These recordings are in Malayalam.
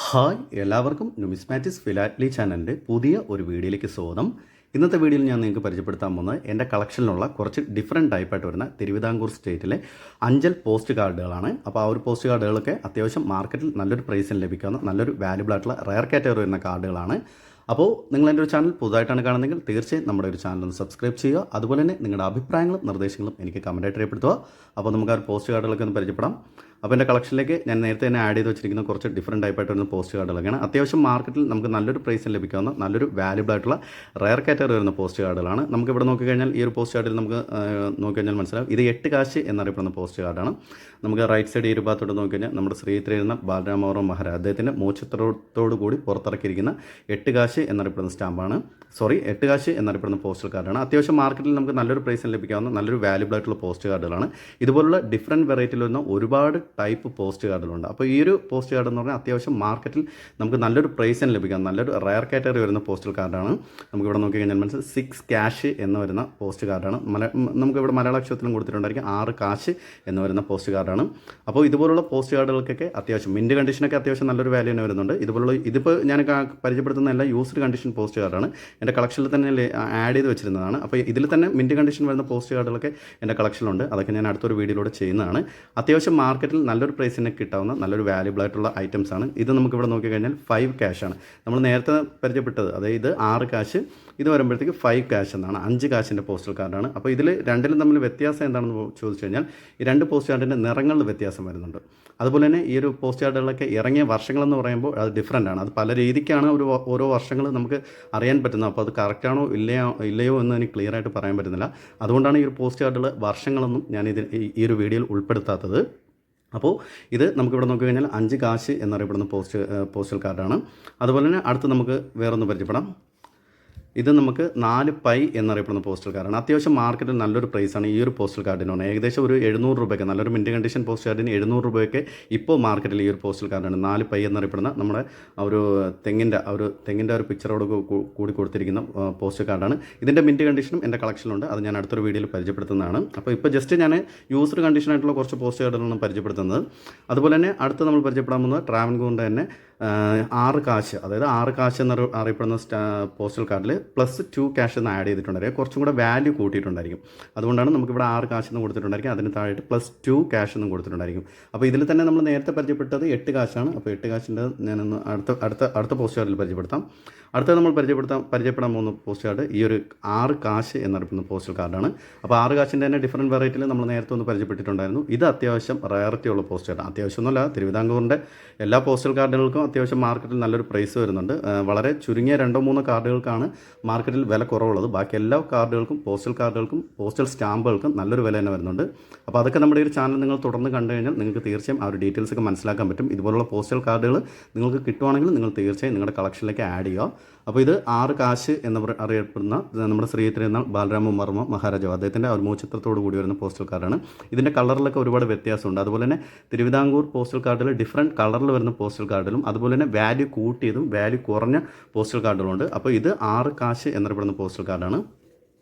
ഹായ് എല്ലാവർക്കും ന്യൂമിസ്മാറ്റിക്സ് ഫിലാറ്റ്ലി ചാനലിൻ്റെ പുതിയ ഒരു വീഡിയോയിലേക്ക് സ്വാഗതം. ഇന്നത്തെ വീഡിയോയിൽ ഞാൻ നിങ്ങൾക്ക് പരിചയപ്പെടുത്താൻ പോകുന്നത് എൻ്റെ കളക്ഷനിലുള്ള കുറച്ച് ഡിഫറെൻറ്റ് ടൈപ്പായിട്ട് വരുന്ന തിരുവിതാംകൂർ സ്റ്റേറ്റിലെ അഞ്ചൽ പോസ്റ്റ് കാർഡുകളാണ്. അപ്പോൾ ആ ഒരു പോസ്റ്റ് കാർഡുകളൊക്കെ അത്യാവശ്യം മാർക്കറ്റിൽ നല്ലൊരു പ്രൈസിൽ ലഭിക്കാവുന്ന നല്ലൊരു വാല്യുബിൾ ആയിട്ടുള്ള റയർ കാറ്റഗറി വരുന്ന കാർഡുകളാണ്. അപ്പോൾ നിങ്ങൾ എൻ്റെ ഒരു ചാനൽ പുതുതായിട്ടാണ് കാണുന്നതെങ്കിൽ തീർച്ചയായും നമ്മുടെ ഒരു ചാനൽ ഒന്ന് സബ്സ്ക്രൈബ് ചെയ്യുക. അതുപോലെ തന്നെ നിങ്ങളുടെ അഭിപ്രായങ്ങളും നിർദ്ദേശങ്ങളും എനിക്ക് കമൻറ്റായിട്ട് രേഖപ്പെടുത്തുക. അപ്പോൾ നമുക്ക് ആ ഒരു പോസ്റ്റ് കാർഡുകളൊക്കെ ഒന്ന് പരിചയപ്പെടാം. അപ്പോൾ എൻ്റെ കളക്ഷനിലേക്ക് ഞാൻ നേരത്തെ തന്നെ ആഡ് ചെയ്ത് വെച്ചിരിക്കുന്ന കുറച്ച് ഡിഫറെൻറ്റ് ടൈപ്പായിട്ട് വരുന്ന പോസ്റ്റ് കാർഡുകളൊക്കെയാണ്. അത്യാവശ്യം മാർക്കറ്റിൽ നമുക്ക് നല്ലൊരു പ്രൈസിൽ ലഭിക്കാവുന്ന നല്ലൊരു വാല്യുബിൾ ആയിട്ടുള്ള റയർ കാറ്റഗറി വരുന്ന പോസ്റ്റ് കാർഡുകളാണ്. നമുക്ക് ഇവിടെ നോക്കിക്കഴിഞ്ഞാൽ ഈ ഒരു പോസ്റ്റ് കാർഡിൽ നമുക്ക് നോക്കിക്കഴിഞ്ഞാൽ മനസ്സിലാവും ഇത് 8 കാശ് എന്നറിയപ്പെടുന്ന പോസ്റ്റ് കാർഡാണ്. നമുക്ക് റൈറ്റ് സൈഡ് ഈ ഒരു ഭാഗത്തോട്ട് നോക്കിക്കഴിഞ്ഞാൽ നമ്മുടെ ശ്രീധരൻ ബാലരാമവർമ്മ മഹാരാജ് അദ്ദേഹത്തിൻ്റെ മോചിത്രത്തോടു കൂടി പുറത്തിറക്കിയിരിക്കുന്ന 8 കാശ് എന്നറിയപ്പെടുന്ന സ്റ്റാമ്പാണ്. 8 കാശ് എന്നറിയപ്പെടുന്ന പോസ്റ്റൽ കാർഡാണ്. അത്യാവശ്യം മാർക്കറ്റിൽ നമുക്ക് നല്ലൊരു പ്രൈസിൽ ലഭിക്കാവുന്ന നല്ലൊരു വാല്യുബിൾ ആയിട്ടുള്ള പോസ്റ്റ് കാർഡുകളാണ്. ഇതുപോലുള്ള ഡിഫറെൻറ്റ് വെറൈറ്റിയിൽ വരുന്ന ഒരുപാട് ടൈപ്പ് പോസ്റ്റ് കാർഡുകളുണ്ട്. അപ്പോൾ ഈ ഒരു പോസ്റ്റ് കാർഡ് എന്ന് പറഞ്ഞാൽ അത്യാവശ്യം മാർക്കറ്റിൽ നമുക്ക് നല്ലൊരു പ്രൈസിന് ലഭിക്കാം നല്ലൊരു റയർ കാറ്റഗറി വരുന്ന പോസ്റ്റൽ കാർഡാണ്. നമുക്കിവിടെ നോക്കി കഴിഞ്ഞാൽ മനസ്സിൽ 6 ക്യാഷ് എന്ന് വരുന്ന പോസ്റ്റ് കാർഡാണ്. നമുക്കിവിടെ മലയാള അക്ഷരത്തിലും കൊടുത്തിട്ടുണ്ടായിരിക്കും 6 കാശ് എന്ന് വരുന്ന പോസ്റ്റ് കാർഡാണ്. അപ്പോൾ ഇതുപോലുള്ള പോസ്റ്റ് കാർഡുകൾക്കൊക്കെ അത്യാവശ്യം മിൻറ്റ് കണ്ടീഷനൊക്കെ അത്യാവശ്യം നല്ലൊരു വാല്യൂ തന്നെ വരുന്നുണ്ട്. ഇതിപ്പോൾ ഞാൻ പരിചയപ്പെടുത്തുന്ന എല്ലാ യൂസ്ഡ് കണ്ടീഷൻ പോസ്റ്റ് കാർഡാണ്. എൻ്റെ കളക്ഷനിൽ തന്നെ ആഡ് ചെയ്ത് വെച്ചിരുന്നതാണ്. അപ്പോൾ ഇതിൽ തന്നെ മിൻറ്റ് കണ്ടീഷൻ വരുന്ന പോസ്റ്റ് കാർഡുകളൊക്കെ എൻ്റെ കളക്ഷനിലുണ്ട്. അതൊക്കെ ഞാൻ അടുത്തൊരു വീഡിയോയിലൂടെ ചെയ്യുന്നതാണ്. അത്യാവശ്യം മാർക്കറ്റിൽ നല്ലൊരു പ്രൈസിന് കിട്ടാവുന്ന നല്ലൊരു വാല്യുബിൾ ആയിട്ടുള്ള ഐറ്റംസ് ആണ്. ഇത് നമുക്കിവിടെ നോക്കിക്കഴിഞ്ഞാൽ 5 ക്യാഷാണ്. നമ്മൾ നേരത്തെ പരിചയപ്പെട്ടത് അതായത് 6 കാശ്, ഇത് വരുമ്പോഴത്തേക്ക് 5 ക്യാഷ് എന്നാണ്. 5 കാശിൻ്റെ പോസ്റ്റൽ കാർഡാണ്. അപ്പോൾ ഇതിൽ രണ്ടിലും തമ്മിൽ വ്യത്യാസം എന്താണെന്ന് ചോദിച്ചു കഴിഞ്ഞാൽ ഈ രണ്ട് പോസ്റ്റ് കാർഡിൻ്റെ നിറങ്ങളിൽ വ്യത്യാസം വരുന്നുണ്ട്. അതുപോലെ തന്നെ ഈ ഒരു പോസ്റ്റ് കാർഡുകളൊക്കെ ഇറങ്ങിയ വർഷങ്ങളെന്ന് പറയുമ്പോൾ അത് ഡിഫറൻ്റ് ആണ്. അത് പല രീതിക്കാണ് ഓരോ വർഷങ്ങൾ നമുക്ക് അറിയാൻ പറ്റുന്നത്. അപ്പോൾ അത് കറക്റ്റാണോ ഇല്ലയോ എന്ന് എനിക്ക് ക്ലിയർ ആയിട്ട് പറയാൻ പറ്റുന്നില്ല. അതുകൊണ്ടാണ് ഈ ഒരു പോസ്റ്റ് കാർഡുകൾ വർഷങ്ങളൊന്നും ഞാൻ ഈ ഒരു വീഡിയോയിൽ ഉൾപ്പെടുത്താത്തത്. അപ്പോൾ ഇത് നമുക്കിവിടെ നോക്കിക്കഴിഞ്ഞാൽ 5 കാശ് എന്നറിയപ്പെടുന്ന പോസ്റ്റൽ കാർഡാണ്. അതുപോലെ തന്നെ അടുത്ത് നമുക്ക് വേറൊന്ന് പരിചയപ്പെടാം. ഇത് നമുക്ക് 4 പൈ എന്നറിയപ്പെടുന്ന പോസ്റ്റൽ കാർഡാണ്. അത്യാവശ്യം മാർക്കറ്റിൽ നല്ലൊരു പ്രൈസാണ് ഈ ഒരു പോസ്റ്റൽ കാർഡിന് പറഞ്ഞാൽ. ഏകദേശം ഒരു 700 രൂപയ്ക്ക് നല്ലൊരു മിൻറ്റ് കണ്ടീഷൻ പോസ്റ്റ് കാർഡിന് 700 രൂപയ്ക്ക് ഇപ്പോൾ മാർക്കറ്റിൽ ഈ ഒരു പോസ്റ്റൽ കാർഡാണ്. 4 പൈ എന്നറിയപ്പെടുന്ന നമ്മുടെ ഒരു തെങ്ങിൻ്റെ ഒരു പിക്ചറോട് കൂടി കൊടുത്തിരിക്കുന്ന പോസ്റ്റൽ കാർഡാണ്. ഇതിൻ്റെ മിൻറ്റ് കണ്ടീഷനും എൻ്റെ കളക്ഷനിലുണ്ട്. അത് ഞാൻ അടുത്തൊരു വീഡിയോയിൽ പരിചയപ്പെടുത്തുന്നതാണ്. അപ്പോൾ ഇപ്പോൾ ജസ്റ്റ് ഞാൻ യൂസ്ഡ് കണ്ടീഷനായിട്ടുള്ള കുറച്ച് പോസ്റ്റ് കാർഡുകളാണ് പരിചയപ്പെടുത്തുന്നത്. അതുപോലെ തന്നെ അടുത്ത് നമ്മൾ പരിചയപ്പെടാൻ പോകുന്നത് ട്രാവൻകൂറിൻ്റെ തന്നെ 6 കാശ്, അതായത് 6 കാശ് എന്നറിയപ്പെടുന്ന പോസ്റ്റൽ കാർഡിൽ +2 ക്യാഷ് എന്ന് ആഡ് ചെയ്തിട്ടുണ്ടായിരിക്കും. കുറച്ചും കൂടെ വാല്യൂ കൂട്ടിയിട്ടുണ്ടായിരിക്കും. അതുകൊണ്ടാണ് നമുക്കിവിടെ 6 കാശ് എന്ന് കൊടുത്തിട്ടുണ്ടായിരിക്കും. അതിന് താഴെയായിട്ട് +2 ക്യാഷ് എന്നും കൊടുത്തിട്ടുണ്ടായിരിക്കും. അപ്പോൾ ഇതിൽ തന്നെ നമ്മൾ നേരത്തെ പരിചയപ്പെട്ടത് 8 കാശാണ്. അപ്പോൾ 8 കാശിൻ്റെ ഞാനൊന്ന് അടുത്ത പോസ്റ്റ് കാർഡിൽ പരിചയപ്പെടുത്താം. അടുത്തത് നമ്മൾ പരിചയപ്പെടാൻ പോകുന്ന പോസ്റ്റ് കാർഡ് ഈ ഒരു 6 കാശ് എന്നറിയപ്പെടുന്ന പോസ്റ്റൽ കാർഡാണ്. അപ്പോൾ 6 കാശിൻ്റെ തന്നെ ഡിഫറെൻറ്റ് വെറൈറ്റിയിൽ നമ്മൾ നേരത്തെ ഒന്ന് പരിചയപ്പെട്ടിട്ടുണ്ടായിരുന്നു. ഇത് അത്യാവശ്യം റയറിറ്റി ഉള്ള പോസ്റ്റ് കാർഡ്. അത്യാവശ്യം ഒന്നുമല്ല, തിരുവിതാംകൂറിൻ്റെ എല്ലാ പോസ്റ്റൽ കാർഡുകൾക്കും അത്യാവശ്യം മാർക്കറ്റിൽ നല്ലൊരു പ്രൈസ് വരുന്നുണ്ട്. വളരെ ചുരുങ്ങിയ 2-3 കാർഡുകൾക്കാണ് മാർക്കറ്റിൽ വില കുറവുള്ളത്. ബാക്കി എല്ലാ കാർഡുകൾക്കും പോസ്റ്റൽ കാർഡുകൾക്കും പോസ്റ്റൽ സ്റ്റാമ്പുകൾക്കും നല്ലൊരു വില തന്നെ വരുന്നുണ്ട്. അപ്പോൾ അതൊക്കെ നമ്മുടെ ഒരു ചാനൽ നിങ്ങൾ തുടർന്ന് കണ്ടു കഴിഞ്ഞാൽ നിങ്ങൾക്ക് തീർച്ചയായും ആ ഒരു ഡീറ്റെയിൽസ് ഒക്കെ മനസ്സിലാക്കാൻ പറ്റും. ഇതുപോലുള്ള പോസ്റ്റൽ കാർഡുകൾ നിങ്ങൾക്ക് കിട്ടുവാണെങ്കിൽ നിങ്ങൾ തീർച്ചയായും നിങ്ങളുടെ കളക്ഷനിലേക്ക് ആഡ് ചെയ്യുക. അപ്പോൾ ഇത് 6 കാശ് എന്ന് അറിയപ്പെടുന്ന നമ്മുടെ ശ്രീധരൻ ബാലരാമവർമ്മ മഹാരാജാവ് അദ്ദേഹത്തിൻ്റെ ഒരു മോചിത്രത്തോടു കൂടി വരുന്ന പോസ്റ്റൽ കാർഡാണ്. ഇതിൻ്റെ കളറിലൊക്കെ ഒരുപാട് വ്യത്യാസമുണ്ട്. അതുപോലെ തന്നെ തിരുവിതാംകൂർ പോസ്റ്റൽ കാർഡിൽ ഡിഫറെൻറ്റ് കളറിൽ വരുന്ന പോസ്റ്റൽ കാർഡിലും അതുപോലെ തന്നെ വാല്യൂ കൂട്ടിയതും വാല്യൂ കുറഞ്ഞ പോസ്റ്റൽ കാർഡുകളുണ്ട്. അപ്പോൾ ഇത് 6 കാശ് എന്നറിയപ്പെടുന്ന പോസ്റ്റൽ കാർഡാണ്.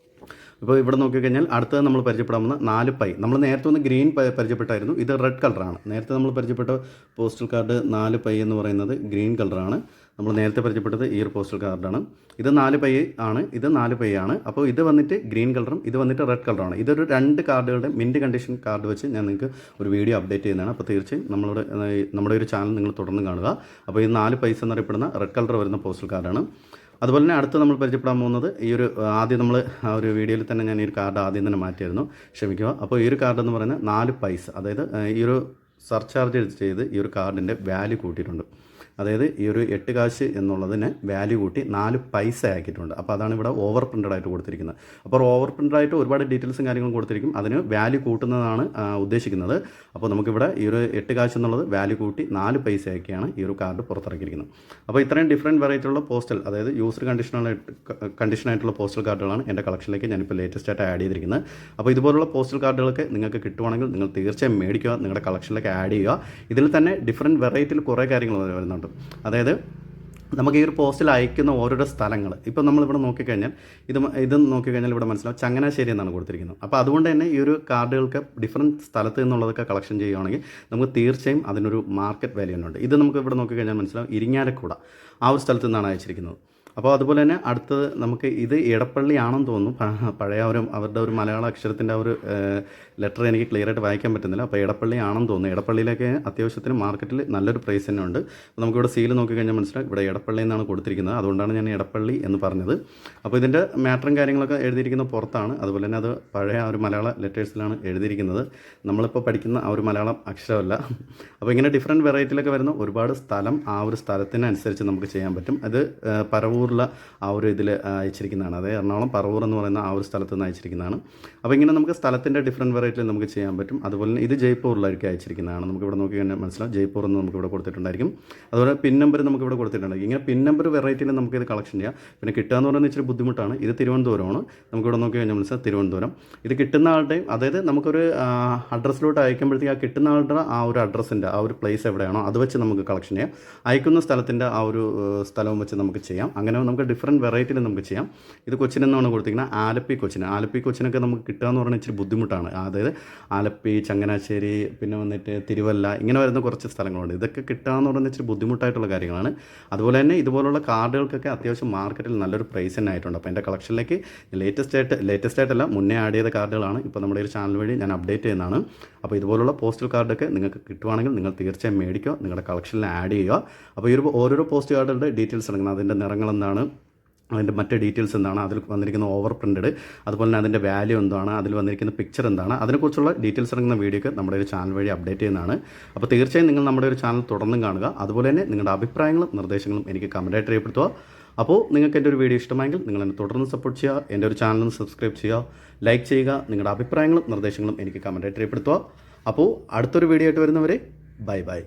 ഇപ്പോൾ ഇവിടെ നോക്കിക്കഴിഞ്ഞാൽ അടുത്തത് നമ്മൾ പരിചയപ്പെടാൻ പോകുന്ന 4 പൈ. നമ്മൾ നേരത്തെ ഒന്ന് ഗ്രീൻ പരിചയപ്പെട്ടായിരുന്നു. ഇത് റെഡ് കളറാണ്. നേരത്തെ നമ്മൾ പരിചയപ്പെട്ട പോസ്റ്റൽ കാർഡ് 4 പൈ എന്ന് പറയുന്നത് ഗ്രീൻ കളറാണ്. നമ്മൾ നേരത്തെ പരിചയപ്പെട്ടത് ഈ ഒരു പോസ്റ്റൽ കാർഡാണ്. ഇത് 4 പൈ ആണ്. ഇത് 4 പൈ ആണ്. അപ്പോൾ ഇത് വന്നിട്ട് ഗ്രീൻ കളറും ഇത് വന്നിട്ട് റെഡ് കളറാണ്. ഇതൊരു 2 കാർഡുകളുടെ മിൻറ്റ് കണ്ടീഷൻ കാർഡ് വെച്ച് ഞാൻ നിങ്ങൾക്ക് ഒരു വീഡിയോ അപ്ഡേറ്റ് ചെയ്യുന്നതാണ്. അപ്പോൾ തീർച്ചയായും നമ്മുടെ ഒരു ചാനൽ നിങ്ങൾ തുടർന്ന് കാണുക. അപ്പോൾ ഇത് 4 പൈസ എന്നറിയപ്പെടുന്ന റെഡ് കളർ വരുന്ന പോസ്റ്റൽ കാർഡാണ്. അതുപോലെ തന്നെ അടുത്ത് നമ്മൾ പരിചയപ്പെടാൻ പോകുന്നത് ആദ്യം നമ്മൾ ആ ഒരു വീഡിയോയിൽ തന്നെ ഞാൻ ഈ ഒരു കാർഡ് ആദ്യം തന്നെ മാറ്റിയായിരുന്നു, ക്ഷമിക്കുക. അപ്പോൾ ഈ ഒരു കാർഡ് എന്ന് പറയുന്നത് 4 പൈസ, അതായത് ഈ ഒരു സർചാർജ് ചെയ്ത് ഈ ഒരു കാർഡിൻ്റെ വാല്യൂ കൂട്ടിയിട്ടുണ്ട്. അതായത് ഈ ഒരു 8 കാശ് എന്നുള്ളതിന് വാല്യൂ കൂട്ടി 4 പൈസ ആക്കിയിട്ടുണ്ട്. അപ്പോൾ അതാണ് ഇവിടെ ഓവർ പ്രിൻ്റഡ് ആയിട്ട് കൊടുത്തിരിക്കുന്നത്. അപ്പോൾ ഓവർ പ്രിൻ്റഡ് ആയിട്ട് ഒരുപാട് ഡീറ്റെയിൽസും കാര്യങ്ങളും കൊടുത്തിരിക്കും. അതിന് വാല്യൂ കൂട്ടുന്നതാണ് ഉദ്ദേശിക്കുന്നത്. അപ്പോൾ നമുക്കിവിടെ ഈ ഒരു 8 കാശ് എന്നുള്ളത് വാല്യൂ കൂട്ടി 4 പൈസ ആക്കിയാണ് ഈ ഒരു കാർഡ് പുറത്തിറക്കിയിരിക്കുന്നത്. അപ്പോൾ ഇത്രയും ഡിഫറെൻറ്റ് വെറൈറ്റിയുള്ള പോസ്റ്റൽ, അതായത് യൂസ്ഡ് കണ്ടീഷനായിട്ടുള്ള പോസ്റ്റൽ കാർഡുകളാണ് എൻ്റെ കളക്ഷനിലേക്ക് ഞാനിപ്പോൾ ലേറ്റസ്റ്റ് ആയിട്ട് ആഡ് ചെയ്തിരിക്കുന്നത്. അപ്പോൾ ഇതുപോലുള്ള പോസ്റ്റൽ കാർഡുകളൊക്കെ നിങ്ങൾക്ക് കിട്ടുവാണെങ്കിൽ നിങ്ങൾ തീർച്ചയായും മേടിക്കുക, നിങ്ങളുടെ കളക്ഷനിലേക്ക് ആഡ് ചെയ്യുക. ഇതിൽ തന്നെ ഡിഫറെൻറ്റ് വെറൈറ്റിയിൽ കുറേ കാര്യങ്ങൾ വരുന്നുണ്ട്. അതായത് നമുക്ക് ഈ ഒരു പോസ്റ്റിൽ അയക്കുന്ന ഓരോരോ സ്ഥലങ്ങൾ ഇപ്പോൾ നമ്മളിവിടെ നോക്കിക്കഴിഞ്ഞാൽ ഇത് നോക്കിക്കഴിഞ്ഞാൽ ഇവിടെ മനസ്സിലാവും ചങ്ങനാശ്ശേരി എന്നാണ് കൊടുത്തിരിക്കുന്നത്. അപ്പോൾ അതുകൊണ്ട് തന്നെ ഈ ഒരു കാർഡുകൾക്ക് ഡിഫറൻറ്റ് സ്ഥലത്ത് നിന്നുള്ളതൊക്കെ കളക്ഷൻ ചെയ്യുകയാണെങ്കിൽ നമുക്ക് തീർച്ചയായും അതിനൊരു മാർക്കറ്റ് വാല്യൂ ഉണ്ട്. ഇത് നമുക്ക് ഇവിടെ നോക്കിക്കഴിഞ്ഞാൽ മനസ്സിലാവും ഇരിങ്ങാലക്കുട ആ ഒരു സ്ഥലത്ത് നിന്നാണ് അയച്ചിരിക്കുന്നത്. അപ്പോൾ അതുപോലെ തന്നെ അടുത്തത് നമുക്ക് ഇത് എടപ്പള്ളി ആണെന്ന് തോന്നുന്നു. പഴയ അവരുടെ ഒരു മലയാള അക്ഷരത്തിൻ്റെ ഒരു ലെറ്റർ എനിക്ക് ക്ലിയർ ആയിട്ട് വായിക്കാൻ പറ്റുന്നില്ല. അപ്പോൾ എടപ്പള്ളി ആണെന്ന് തോന്നുന്നു. എടപ്പള്ളിയിലൊക്കെ അത്യാവശ്യത്തിന് മാർക്കറ്റിൽ നല്ലൊരു പ്രൈസ് തന്നെ ഉണ്ട്. അപ്പോൾ നമുക്കിവിടെ സീൽ നോക്കിക്കഴിഞ്ഞാൽ മനസ്സിലാവും ഇവിടെ എടപ്പള്ളി എന്നാണ് കൊടുത്തിരിക്കുന്നത്. അതുകൊണ്ടാണ് ഞാൻ എടപ്പള്ളി എന്ന് പറഞ്ഞത്. അപ്പോൾ ഇതിൻ്റെ മാറ്ററും കാര്യങ്ങളൊക്കെ എഴുതിയിരിക്കുന്നത് പുറത്താണ്. അതുപോലെ തന്നെ അത് പഴയ ഒരു മലയാള ലെറ്റേഴ്സിലാണ് എഴുതിയിരിക്കുന്നത്. നമ്മളിപ്പോൾ പഠിക്കുന്ന ആ ഒരു മലയാളം അക്ഷരമല്ല. അപ്പോൾ ഇങ്ങനെ ഡിഫറെൻറ്റ് വെറൈറ്റിയിലൊക്കെ വരുന്ന ഒരുപാട് സ്ഥലം ആ ഒരു സ്ഥലത്തിനനുസരിച്ച് നമുക്ക് ചെയ്യാൻ പറ്റും. അത് പറവൂരിലെ ആ ഒരു ഇതിൽ അയച്ചിരിക്കുന്നതാണ്. അതായത് എറണാകുളം പറവൂർ എന്ന് പറയുന്ന ആ ഒരു സ്ഥലത്ത് നിന്ന് അയച്ചിരിക്കുന്നതാണ്. അപ്പോൾ ഇങ്ങനെ നമുക്ക് സ്ഥലത്തിൻ്റെ ഡിഫറെൻറ്റ് വെറൈറ്റിയിൽ നമുക്ക് ചെയ്യാൻ പറ്റും. അതുപോലെ തന്നെ ഇത് ജയ്പൂരിലായിരിക്കും അയച്ചിരിക്കുന്നതാണ്. നമുക്കിവിടെ നോക്കി കഴിഞ്ഞാൽ മനസ്സിലാവും ജയ്പൂർ എന്ന് നമുക്കിവിടെ കൊടുത്തിട്ടുണ്ടായിരിക്കും. അതുപോലെ പിൻ നമ്പർ നമുക്കിവിടെ കൊടുത്തിട്ടുണ്ടായിരിക്കും. ഇങ്ങനെ പിൻ നമ്പർ വെറൈറ്റിയിൽ നമുക്കിത് കളക്ഷൻ ചെയ്യാം. പിന്നെ കിട്ടുക എന്ന് പറയുന്നത് ഇച്ചിരി ബുദ്ധിമുട്ടാണ്. ഇത് തിരുവനന്തപുരമാണ്. നമുക്കിവിടെ നോക്കി കഴിഞ്ഞാൽ മനസ്സിലാവും തിരുവനന്തപുരം. ഇത് കിട്ടുന്ന ആളുടെയും അതായത് നമുക്കൊരു അഡ്രസ്സിലോട്ട് അയക്കുമ്പോഴത്തേക്ക് ആ കിട്ടുന്ന ആളുടെ ആ ഒരു അഡ്രസ്സിൻ്റെ ആ ഒരു പ്ലേസ് എവിടെയാണോ അത് വെച്ച് നമുക്ക് കളക്ഷൻ ചെയ്യാം. അയക്കുന്ന സ്ഥലത്തിൻ്റെ ആ ഒരു സ്ഥലവും വെച്ച് നമുക്ക് ചെയ്യാം. അങ്ങനെ നമുക്ക് ഡിഫറെൻറ്റ് വെറൈറ്റിയിൽ നമുക്ക് ചെയ്യാം. ഇത് കൊച്ചിനെന്നാണ് കൊടുത്തിരിക്കുന്നത് ആലപ്പി കൊച്ചിനൊക്കെ നമുക്ക് കിട്ടുക എന്ന് പറഞ്ഞാൽ ഇച്ചിരി ബുദ്ധിമുട്ടാണ്. അതായത് ആലപ്പി, ചങ്ങനാശ്ശേരി, പിന്നെ വന്നിട്ട് തിരുവല്ല ഇങ്ങനെ വരുന്ന കുറച്ച് സ്ഥലങ്ങളുണ്ട്. ഇതൊക്കെ കിട്ടുക എന്ന് പറയുന്നത് ഇച്ചിരി ബുദ്ധിമുട്ടായിട്ടുള്ള കാര്യങ്ങളാണ്. അതുപോലെ തന്നെ ഇതുപോലുള്ള കാർഡുകൾക്കൊക്കെ അത്യാവശ്യം മാർക്കറ്റിൽ നല്ലൊരു പ്രൈസ് തന്നെ ആയിട്ടുണ്ട്. അപ്പോൾ എൻ്റെ കളക്ഷനിലേക്ക് ലേറ്റസ്റ്റ് ആയിട്ടല്ല മുന്നേ ആഡ് ചെയ്ത കാർഡുകളാണ് ഇപ്പോൾ നമ്മുടെ ഒരു ചാനൽ വഴി ഞാൻ അപ്ഡേറ്റ് ചെയ്യുന്നതാണ്. അപ്പോൾ ഇതുപോലുള്ള പോസ്റ്റൽ കാർഡൊക്കെ നിങ്ങൾക്ക് കിട്ടുവാണെങ്കിൽ നിങ്ങൾ തീർച്ചയായും മേടിക്കുക, നിങ്ങളുടെ കളക്ഷനിൽ ആഡ് ചെയ്യുക. അപ്പോൾ ഈ ഓരോരോ പോസ്റ്റ് കാർഡുകളുടെ ഡീറ്റെയിൽസ് എടുക്കുന്നത് അതിൻ്റെ നിറങ്ങൾ എന്താണ്, അതിൻ്റെ മറ്റ് ഡീറ്റെയിൽസ് എന്താണ്, അതിൽ വന്നിരിക്കുന്ന ഓവർ പ്രിൻറ്റഡ്, അതുപോലെ തന്നെ അതിൻ്റെ വാല്യൂ എന്താണ്, അതിൽ വന്നിരിക്കുന്ന പിക്ചർ എന്താണ്, അതിനെക്കുറിച്ചുള്ള ഡീറ്റെയിൽസ് ഇറങ്ങുന്ന വീഡിയോ ഒക്കെ നമ്മുടെ ഒരു ചാനൽ വഴി അപ്ഡേറ്റ് ചെയ്യുന്നതാണ്. അപ്പോൾ തീർച്ചയായും നിങ്ങൾ നമ്മുടെ ഒരു ചാനൽ തുടർന്നും കാണുക. അതുപോലെ തന്നെ നിങ്ങളുടെ അഭിപ്രായങ്ങളും നിർദ്ദേശങ്ങളും എനിക്ക് കമൻറ്റായിട്ട് രേഖപ്പെടുത്തുക. അപ്പോൾ നിങ്ങൾക്ക് എൻ്റെ ഒരു വീഡിയോ ഇഷ്ടമായെങ്കിൽ നിങ്ങൾ എന്നെ തുടർന്ന് സപ്പോർട്ട് ചെയ്യുക. എൻ്റെ ഒരു ചാനൽ സബ്സ്ക്രൈബ് ചെയ്യുക, ലൈക്ക് ചെയ്യുക. നിങ്ങളുടെ അഭിപ്രായങ്ങളും നിർദ്ദേശങ്ങളും എനിക്ക് കമൻറ്റായിട്ട് രേഖപ്പെടുത്തുക. അപ്പോൾ അടുത്തൊരു വീഡിയോ ആയിട്ട് വരുന്നവരെ ബൈ ബൈ.